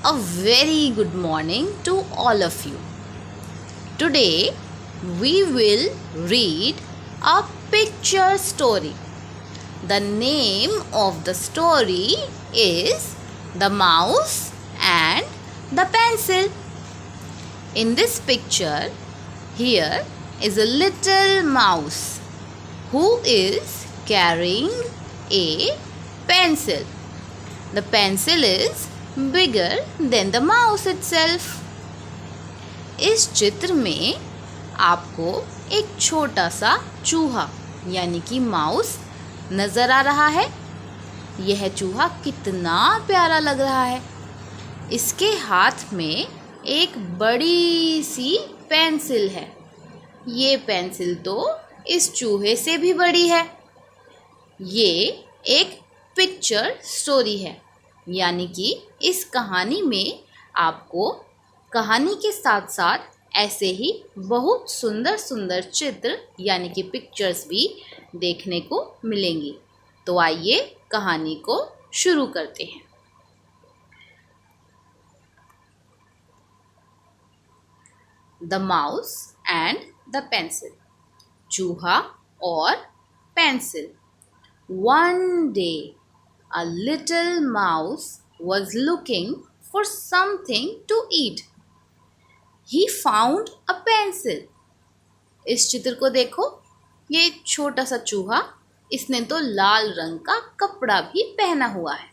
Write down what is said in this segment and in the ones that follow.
A very good morning to all of you. Today we will read a picture story. The name of the story is The Mouse and the Pencil. In this picture, here is a little mouse who is carrying a pencil. The pencil is bigger than the mouse itself. इस चित्र में आपको एक छोटा सा चूहा यानी कि माउस नज़र आ रहा है। यह चूहा कितना प्यारा लग रहा है। इसके हाथ में एक बड़ी सी पेंसिल है। ये पेंसिल तो इस चूहे से भी बड़ी है। ये एक पिक्चर स्टोरी है, यानी कि इस कहानी में आपको कहानी के साथ साथ ऐसे ही बहुत सुंदर सुंदर चित्र यानी कि पिक्चर्स भी देखने को मिलेंगी। तो आइए कहानी को शुरू करते हैं। The mouse and the pencil. चूहा और pencil. One day, a little mouse was looking for something to eat. He found a pencil. इस चित्र को देखो, ये एक छोटा सा चूहा, इसने तो लाल रंग का कपड़ा भी पहना हुआ है।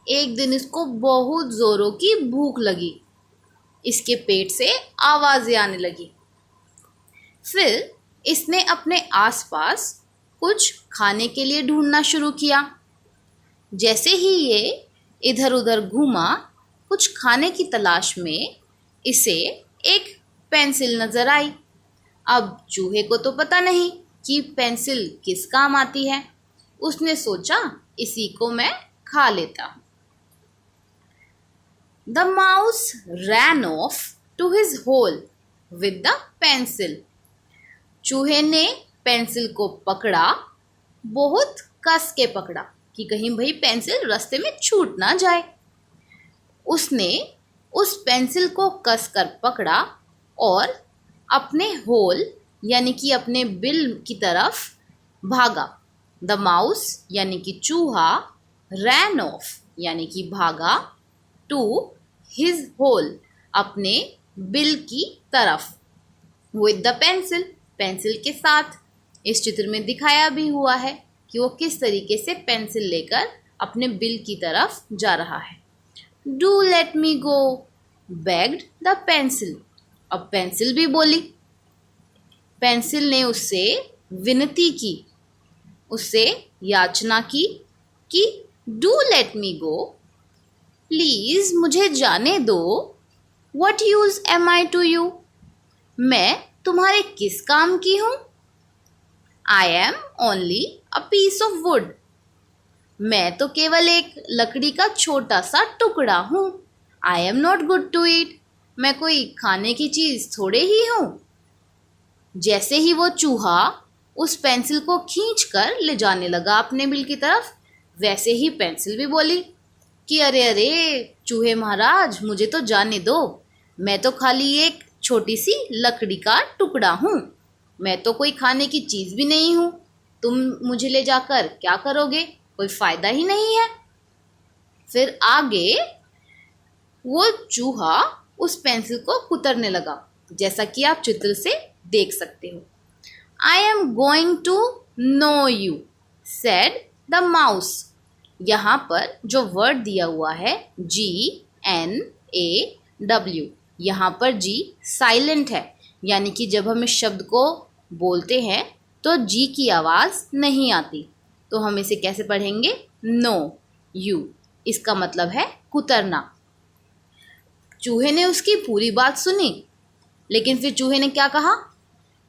एक दिन इसको बहुत जोरों की भूख लगी। इसके पेट से आवाजें आने लगी। फिर इसने अपने आसपास कुछ खाने के लिए ढूंढना शुरू किया। जैसे ही ये इधर उधर घूमा कुछ खाने की तलाश में, इसे एक पेंसिल नजर आई। अब चूहे को तो पता नहीं कि पेंसिल किस काम आती है। उसने सोचा इसी को मैं खा लेता हूँ। The mouse ran off to his hole with the pencil. चूहे ने पेंसिल को पकड़ा, बहुत कस के पकड़ा कि कहीं भाई पेंसिल रास्ते में छूट ना जाए। उसने उस पेंसिल को कस कर पकड़ा और अपने होल यानी कि अपने बिल की तरफ भागा। द माउस यानी कि चूहा रैन ऑफ यानी कि भागा टू हिज होल अपने बिल की तरफ विद द पेंसिल, पेंसिल के साथ। इस चित्र में दिखाया भी हुआ है कि वो किस तरीके से पेंसिल लेकर अपने बिल की तरफ जा रहा है। Do let me go bagged the pencil. अब पेंसिल भी बोली। पेंसिल ने उससे विनती की, उससे याचना की कि do let me go, please मुझे जाने दो। What use am I to you, मैं तुम्हारे किस काम की हूँ। I am only a piece of wood. मैं तो केवल एक लकड़ी का छोटा सा टुकड़ा हूँ। I am not good to eat. मैं कोई खाने की चीज़ थोड़े ही हूँ। जैसे ही वो चूहा उस पेंसिल को खींच कर ले जाने लगा अपने बिल की तरफ, वैसे ही पेंसिल भी बोली कि अरे अरे चूहे महाराज, मुझे तो जाने दो। मैं तो खाली एक छोटी सी लकड़ी का टुकड़ा हूँ। मैं तो कोई खाने की चीज़ भी नहीं हूँ। तुम मुझे ले जाकर क्या करोगे, कोई फ़ायदा ही नहीं है। फिर आगे वो चूहा उस पेंसिल को कुतरने लगा, जैसा कि आप चित्र से देख सकते हो। I am going to gnaw you said the mouse. यहाँ पर जो वर्ड दिया हुआ है GNAW, यहाँ पर G साइलेंट है, यानी कि जब हम इस शब्द को बोलते हैं तो जी की आवाज़ नहीं आती। तो हम इसे कैसे पढ़ेंगे, नो यू। इसका मतलब है कुतरना। चूहे ने उसकी पूरी बात सुनी, लेकिन फिर चूहे ने क्या कहा,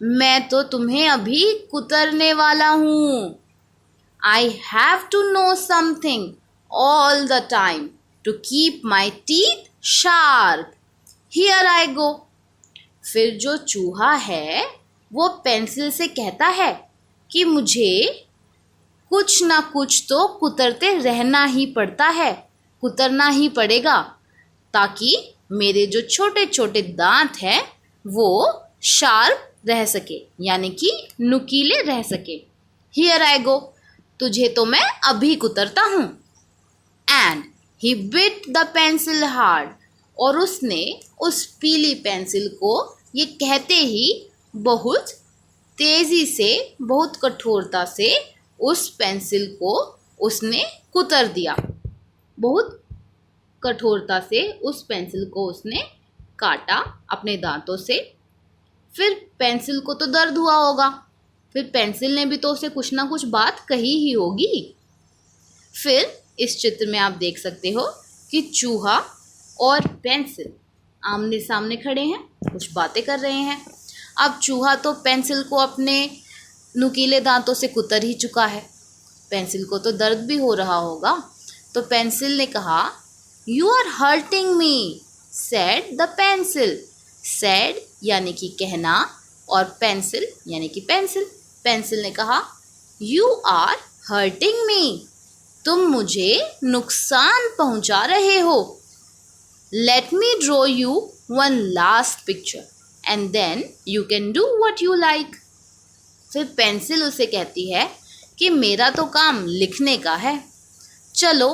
मैं तो तुम्हें अभी कुतरने वाला हूँ। I have to gnaw something all the time to keep my teeth sharp. Here I go. फिर जो चूहा है वो पेंसिल से कहता है कि मुझे कुछ ना कुछ तो कुतरते रहना ही पड़ता है, कुतरना ही पड़ेगा। ताकि मेरे जो छोटे छोटे दांत हैं वो शार्प रह सके, यानी कि नुकीले रह सके। हियर आई गो, तुझे तो मैं अभी कुतरता हूँ। And he bit the pencil hard, और उसने उस पीली पेंसिल को ये कहते ही बहुत तेजी से, बहुत कठोरता से उस पेंसिल को उसने कुतर दिया। बहुत कठोरता से उस पेंसिल को उसने काटा अपने दांतों से। फिर पेंसिल को तो दर्द हुआ होगा, फिर पेंसिल ने भी तो उसे कुछ ना कुछ बात कही ही होगी। फिर इस चित्र में आप देख सकते हो कि चूहा और पेंसिल आमने सामने खड़े हैं, कुछ बातें कर रहे हैं। अब चूहा तो पेंसिल को अपने नुकीले दांतों से कुतर ही चुका है, पेंसिल को तो दर्द भी हो रहा होगा। तो पेंसिल ने कहा, you are hurting me, said the pencil. Said यानी कि कहना, और पेंसिल यानी कि पेंसिल। पेंसिल ने कहा, यू आर हर्टिंग मी, तुम मुझे नुकसान पहुंचा रहे हो। Let me draw you one last picture and then you can do what you like. फिर पेंसिल उसे कहती है कि मेरा तो काम लिखने का है, चलो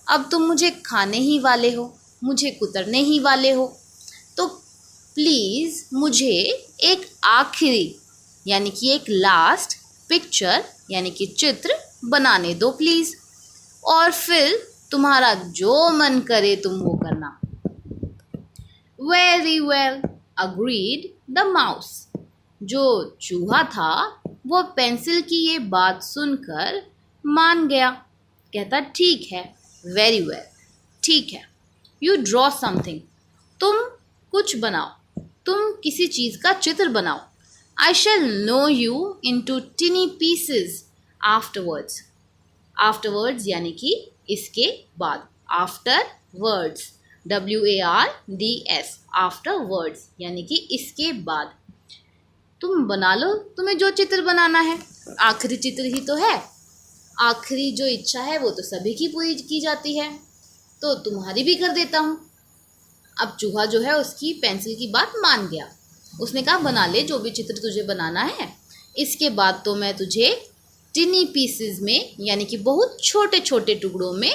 अब तुम मुझे खाने ही वाले हो, मुझे कुतरने ही वाले हो, तो प्लीज़ मुझे एक आखिरी यानी कि एक लास्ट पिक्चर यानी कि चित्र बनाने दो प्लीज़, और फिर तुम्हारा जो मन करे तुम वो करना। Very well agreed the mouse. जो चूहा था वो पेंसिल की ये बात सुनकर मान गया। कहता, ठीक है, वेरी वेल, ठीक है, यू ड्रॉ समथिंग, तुम कुछ बनाओ, तुम किसी चीज़ का चित्र बनाओ। I shall gnaw you into tiny pieces afterwards. Afterwards यानी कि इसके बाद, afterwards, WARDS, afterwards यानी कि इसके बाद। तुम बना लो तुम्हें जो चित्र बनाना है, आखिरी चित्र ही तो है, आखिरी जो इच्छा है वो तो सभी की पूरी की जाती है, तो तुम्हारी भी कर देता हूँ। अब चूहा जो है उसकी पेंसिल की बात मान गया। उसने कहा, बना ले जो भी चित्र तुझे बनाना है, इसके बाद तो मैं तुझे टिनी पीसेस में यानी कि बहुत छोटे छोटे टुकड़ों में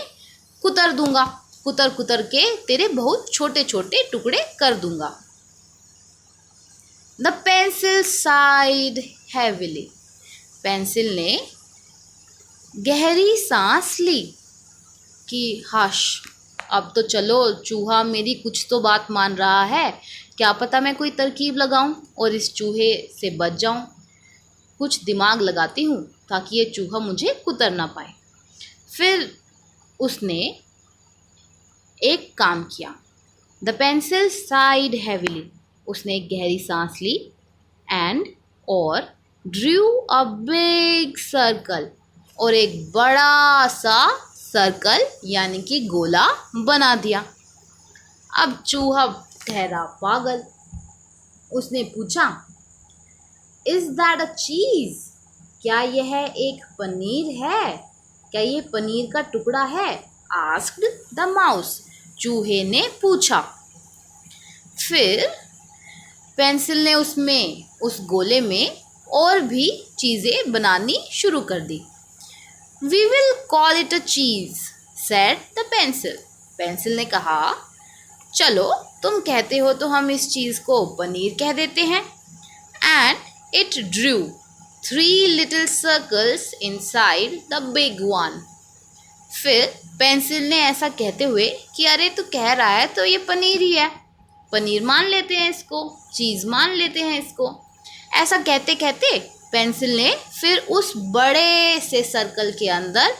कुतर दूंगा, कुतर कुतर के तेरे बहुत छोटे छोटे टुकड़े कर दूंगा। The pencil side heavily. Pencil ने गहरी सांस ली कि हाश, अब तो चलो चूहा मेरी कुछ तो बात मान रहा है, क्या पता मैं कोई तरकीब लगाऊं और इस चूहे से बच जाऊं। कुछ दिमाग लगाती हूँ ताकि ये चूहा मुझे कुतर ना पाए। फिर उसने एक काम किया। द पेंसिल साइड हैविली, उसने एक गहरी सांस ली एंड और ड्रू अ बिग सर्कल, और एक बड़ा सा सर्कल यानी कि गोला बना दिया। अब चूहा ठहरा पागल। उसने पूछा, इज दैट अ चीज? क्या यह एक पनीर है? क्या ये पनीर का टुकड़ा है? आस्क्ड द माउस, चूहे ने पूछा। फिर पेंसिल ने उसमें, उस गोले में और भी चीज़ें बनानी शुरू कर दी। We will call it a cheese, said the pencil. Pencil ने कहा, चलो तुम कहते हो तो हम इस चीज़ को पनीर कह देते हैं। And it Drew 3 little circles inside the big one. फिर पेंसिल ने ऐसा कहते हुए कि अरे तू कह रहा है तो ये पनीर ही है, पनीर मान लेते हैं इसको, चीज़ मान लेते हैं इसको। ऐसा कहते कहते पेंसिल ने फिर उस बड़े से सर्कल के अंदर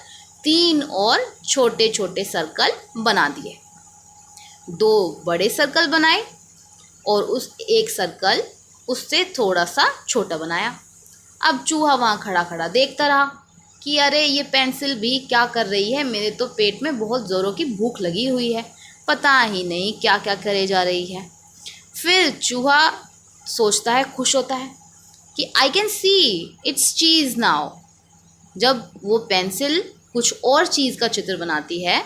3 और छोटे छोटे सर्कल बना दिए। 2 बड़े सर्कल बनाए और उस एक सर्कल उससे थोड़ा सा छोटा बनाया। अब चूहा वहाँ खड़ा खड़ा देखता रहा कि अरे ये पेंसिल भी क्या कर रही है, मेरे तो पेट में बहुत ज़ोरों की भूख लगी हुई है, पता ही नहीं क्या क्या करे जा रही है। फिर चूहा सोचता है, खुश होता है कि I can see it's cheese now. जब वो पेंसिल कुछ और चीज़ का चित्र बनाती है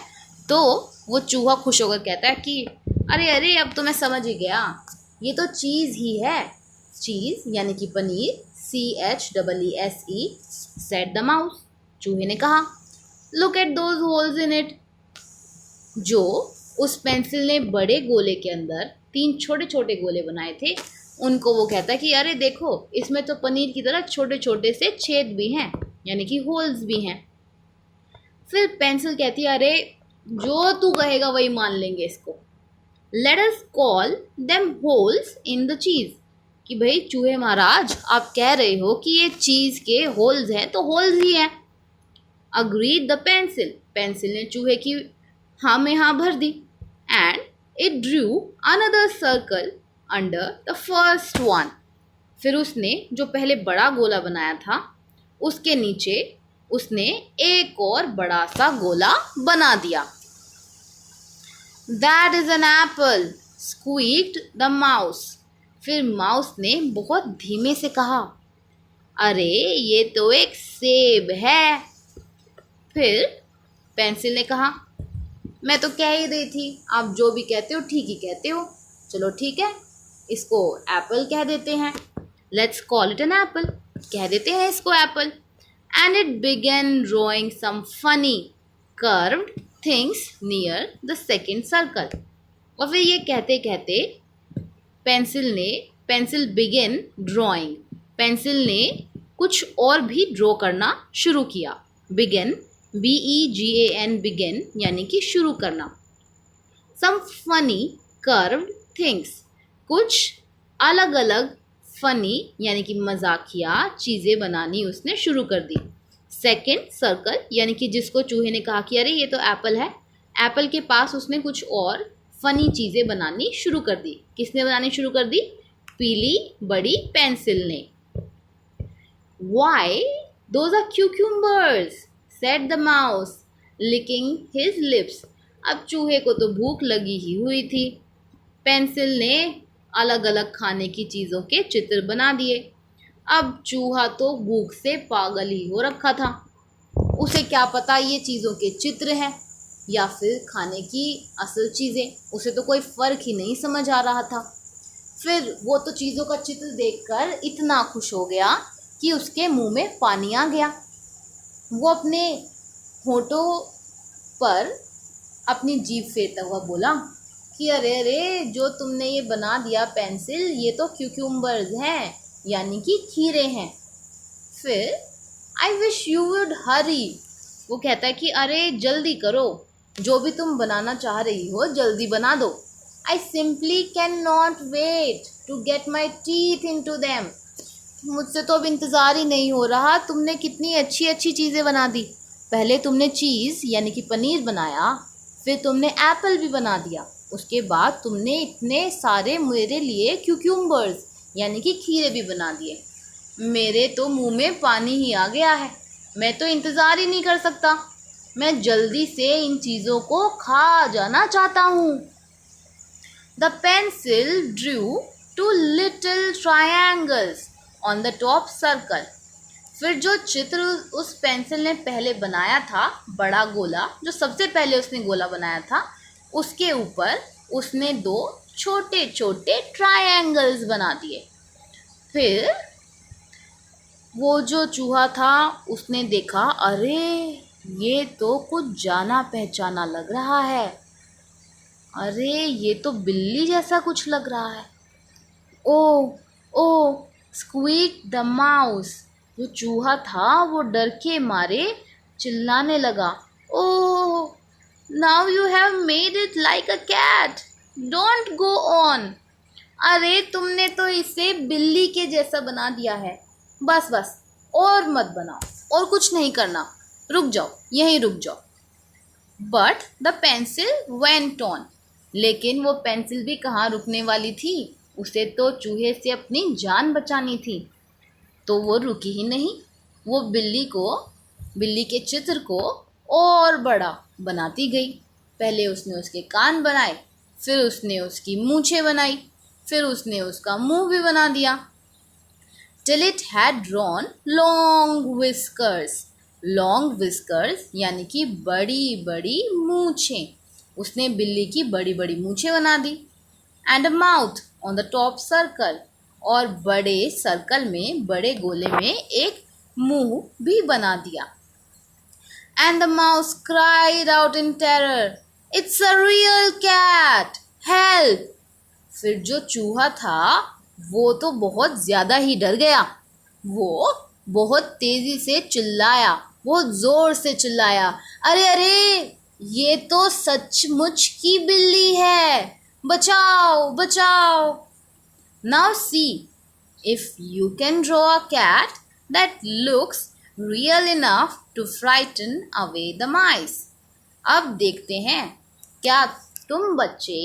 तो वो चूहा खुश होकर कहता है कि अरे अरे, अब तो मैं समझ ही गया, ये तो चीज़ ही है। चीज़ यानी कि paneer, CHEESE, said the mouse. चूहे ने कहा, look at those holes in it. जो उस पेंसिल ने बड़े गोले के अंदर 3 छोटे छोटे गोले बनाए थे, उनको वो कहता कि अरे देखो, इसमें तो पनीर की तरह छोटे छोटे से छेद भी हैं, यानी कि होल्स भी हैं। फिर पेंसिल कहती है, अरे जो तू कहेगा वही मान लेंगे इसको। Let us call them holes in the चीज। कि भाई चूहे महाराज, आप कह रहे हो कि ये चीज के होल्स हैं, तो होल्स ही हैं। Agreed the pencil. पेंसिल ने चूहे की हाँ में हाँ भर दी। And it drew another circle under the first one. फिर उसने जो पहले बड़ा गोला बनाया था, उसके नीचे उसने एक और बड़ा सा गोला बना दिया। That is an apple, squeaked the mouse. फिर माउस ने बहुत धीमे से कहा, अरे ये तो एक सेब है। फिर पेंसिल ने कहा, मैं तो कह ही रही थी, आप जो भी कहते हो ठीक ही कहते हो। चलो ठीक है, इसको एप्पल कह देते हैं। Let's call it an apple. कह देते हैं इसको apple. And it began drawing some funny curved things near the second circle. और फिर ये कहते कहते पेंसिल बिगेन ड्रॉइंग, पेंसिल ने कुछ और भी ड्रॉ करना शुरू किया। बिगेन, BEGAN, बिगेन यानी कि शुरू करना। सम फनी कर्व्ड थिंग्स, कुछ अलग अलग फनी यानी कि मजाकिया चीज़ें बनानी उसने शुरू कर दी। सेकेंड सर्कल यानी कि जिसको चूहे ने कहा कि अरे ये तो एप्पल है, एप्पल के पास उसने कुछ और फनी चीज़ें बनानी शुरू कर दी। किसने बनानी शुरू कर दी? पीली बड़ी पेंसिल ने। Why, those are cucumbers, said the mouse, licking his lips. अब चूहे को तो भूख लगी ही हुई थी। पेंसिल ने अलग अलग खाने की चीज़ों के चित्र बना दिए। अब चूहा तो भूख से पागल ही हो रखा था। उसे क्या पता ये चीज़ों के चित्र हैं या फिर खाने की असल चीज़ें, उसे तो कोई फ़र्क ही नहीं समझ आ रहा था। फिर वो तो चीज़ों का चित्र देखकर इतना खुश हो गया कि उसके मुंह में पानी आ गया। वो अपने होठों पर अपनी जीभ फेरता हुआ बोला कि अरे अरे, जो तुमने ये बना दिया पेंसिल, ये तो क्यूक्यूम्बर्स हैं, यानी कि खीरे हैं। फिर आई विश यू वुड हरी। वो कहता है कि अरे जल्दी करो, जो भी तुम बनाना चाह रही हो जल्दी बना दो। I simply can not wait to get my teeth into them. मुझसे तो अब इंतज़ार ही नहीं हो रहा। तुमने कितनी अच्छी अच्छी चीज़ें बना दी। पहले तुमने चीज़ यानी कि पनीर बनाया, फिर तुमने एप्पल भी बना दिया, उसके बाद तुमने इतने सारे मेरे लिए क्यूक्यूम्बर्स यानी कि खीरे भी बना दिए। मेरे तो मुंह में पानी ही आ गया है। मैं तो इंतज़ार ही नहीं कर सकता। मैं जल्दी से इन चीज़ों को खा जाना चाहता हूँ। The pencil Drew 2 little triangles on the top circle. फिर जो चित्र उस पेंसिल ने पहले बनाया था, बड़ा गोला, जो सबसे पहले उसने गोला बनाया था, उसके ऊपर उसने 2 छोटे छोटे ट्रायंगल्स बना दिए। फिर वो जो चूहा था उसने देखा, अरे ये तो कुछ जाना पहचाना लग रहा है। अरे ये तो बिल्ली जैसा कुछ लग रहा है। Oh oh, squeak the mouse. जो चूहा था वो डर के मारे चिल्लाने लगा, oh, now you have made it like a cat, don't go on. अरे तुमने तो इसे बिल्ली के जैसा बना दिया है। बस बस, और मत बनाओ, और कुछ नहीं करना, रुक जाओ, यहीं रुक जाओ। But the pencil went on. लेकिन वो पेंसिल भी कहाँ रुकने वाली थी, उसे तो चूहे से अपनी जान बचानी थी। तो वो रुकी ही नहीं। वो बिल्ली के चित्र को और बड़ा बनाती गई। पहले उसने उसके कान बनाए, फिर उसने उसकी मूंछें बनाई, फिर उसने उसका मुंह भी बना दिया। Till it had drawn long whiskers. Long whiskers यानी कि बड़ी बड़ी मूंछें। उसने बिल्ली की बड़ी बड़ी मूछें बना दी। And a mouth on the top circle, और बड़े सर्कल में, बड़े गोले में एक मुंह भी बना दिया। And the mouse cried out in terror, it's a real cat, help. फिर जो चूहा था वो तो बहुत ज्यादा ही डर गया। वो बहुत तेजी से चिल्लाया, बहुत जोर से चिल्लाया, अरे अरे, ये तो सचमुच की बिल्ली है, बचाओ बचाओ। Now see if you can draw a cat that looks real enough to frighten away the mice। अब देखते हैं, क्या तुम बच्चे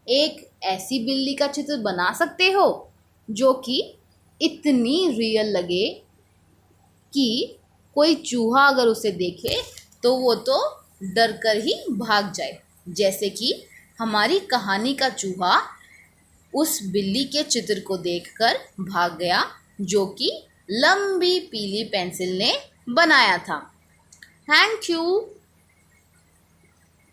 एक ऐसी बिल्ली का चित्र बना सकते हो जो कि इतनी रियल लगे कि कोई चूहा अगर उसे देखे तो वो तो डर कर ही भाग जाए, जैसे कि हमारी कहानी का चूहा उस बिल्ली के चित्र को देखकर भाग गया जो कि लंबी पीली पेंसिल ने बनाया था। Thank you.